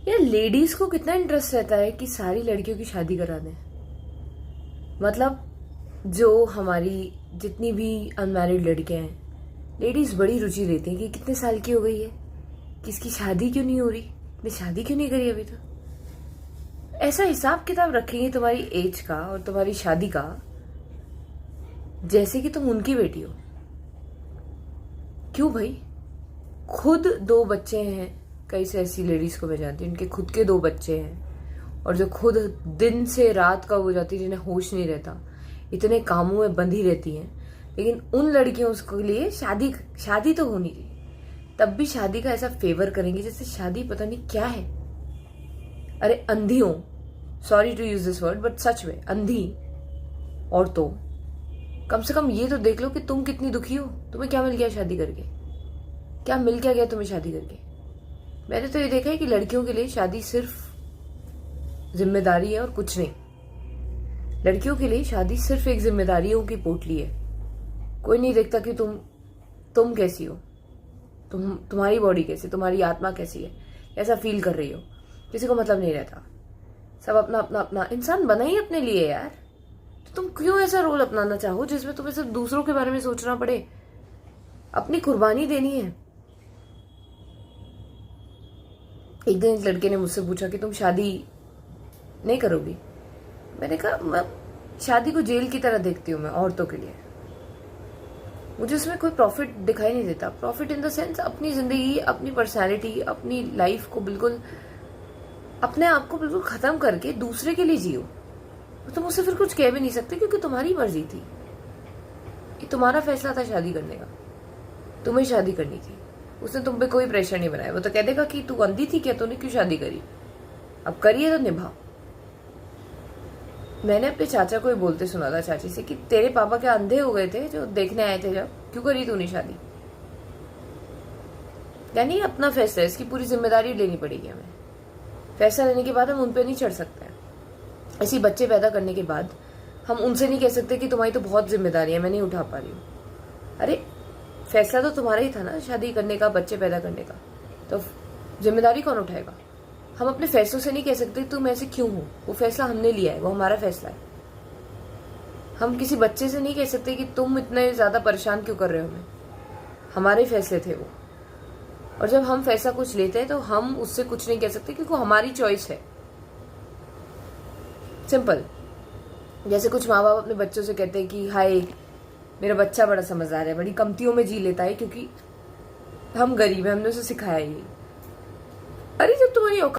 यार लेडीज को कितना इंटरेस्ट रहता है कि सारी लड़कियों की शादी करा दें। मतलब जो हमारी जितनी भी अनमैरिड लड़कियां हैं, लेडीज बड़ी रुचि लेती हैं कि कितने साल की हो गई है, किसकी शादी क्यों नहीं हो रही, मैं शादी क्यों नहीं करी अभी तक। ऐसा हिसाब किताब रखेंगे तुम्हारी एज का और तुम्हारी शादी का, जैसे कि तुम उनकी बेटी हो। क्यों भाई? खुद 2 बच्चे हैं, कई से ऐसी लेडीज को मैं जानती हूँ उनके खुद के 2 बच्चे हैं, और जो खुद दिन से रात कब हो जाती है जिन्हें होश नहीं रहता, इतने कामों में बंधी रहती हैं, लेकिन उन लड़कियों के लिए शादी तो होनी चाहिए, तब भी शादी का ऐसा फेवर करेंगे जैसे शादी पता नहीं क्या है। अरे अंधी हो, sorry to use this word, but सच में अंधी और तो कम से कम ये तो देख लो कि तुम कितनी दुखी हो, तुम्हें क्या मिल गया शादी करके, क्या मिल क्या गया तुम्हें शादी करके। मैंने तो ये देखा है कि लड़कियों के लिए शादी सिर्फ जिम्मेदारी है और कुछ नहीं। लड़कियों के लिए शादी सिर्फ एक जिम्मेदारियों की पोटली है। कोई नहीं देखता कि तुम कैसी हो, तुम्हारी बॉडी कैसी, तुम्हारी आत्मा कैसी है, कैसा फील कर रही हो, किसी को मतलब नहीं रहता। सब अपना अपना अपना इंसान बना ही अपने लिए यार। तो तुम क्यों ऐसा रोल अपनाना चाहो जिसमें तुम्हें सिर्फ दूसरों के बारे में सोचना पड़े, अपनी कुर्बानी देनी है। एक दिन एक लड़के ने मुझसे पूछा कि तुम शादी नहीं करोगी। मैंने कहा मैं शादी को जेल की तरह देखती हूँ मैं औरतों के लिए। मुझे उसमें कोई प्रॉफिट दिखाई नहीं देता। प्रॉफिट इन द सेंस अपनी जिंदगी, अपनी पर्सनैलिटी, अपनी लाइफ को बिल्कुल, अपने आप को बिल्कुल खत्म करके दूसरे के लिए जियो। तुम उससे फिर कुछ कह भी नहीं सकते क्योंकि तुम्हारी मर्जी थी, कि तुम्हारा फैसला था शादी करने का, तुम्हें शादी करनी थी। उसने तुम पे कोई प्रेशर नहीं बनाया। वो तो कह देगा कि तू अंधी थी क्या, तूने क्यों शादी करी, अब करिए तो निभा। मैंने अपने चाचा को ही बोलते सुना था, चाची से, कि तेरे पापा क्या अंधे हो गए थे जो देखने आए थे, जब क्यों करी तूने शादी। यानी अपना फैसला, इसकी पूरी जिम्मेदारी लेनी पड़ेगी हमें। फैसला लेने के बाद हम उन पे नहीं चढ़ सकते हैं। ऐसी बच्चे पैदा करने के बाद हम उनसे नहीं कह सकते कि तुम्हारी तो बहुत जिम्मेदारी है, मैं नहीं उठा पा रही हूँ। अरे फैसला तो तुम्हारा ही था ना शादी करने का, बच्चे पैदा करने का, तो जिम्मेदारी कौन उठाएगा। हम अपने फैसलों से नहीं कह सकते तुम ऐसे क्यों हो, वो फैसला हमने लिया है, वो हमारा फैसला है। हम किसी बच्चे से नहीं कह सकते कि तुम इतने ज्यादा परेशान क्यों कर रहे हो हमें, हमारे फैसले थे वो। और जब हम फैसला कुछ लेते हैं तो हम उससे कुछ नहीं कह सकते क्योंकि हमारी चॉइस है। सिंपल। जैसे कुछ माँ बाप अपने बच्चों से कहते हैं कि हाय मेरा बच्चा बड़ा समझदार है, बड़ी कमतियों में जी लेता है क्योंकि हम गरीब हैं, हमने उसे सिखाया ही। अरे जब तुम्हारी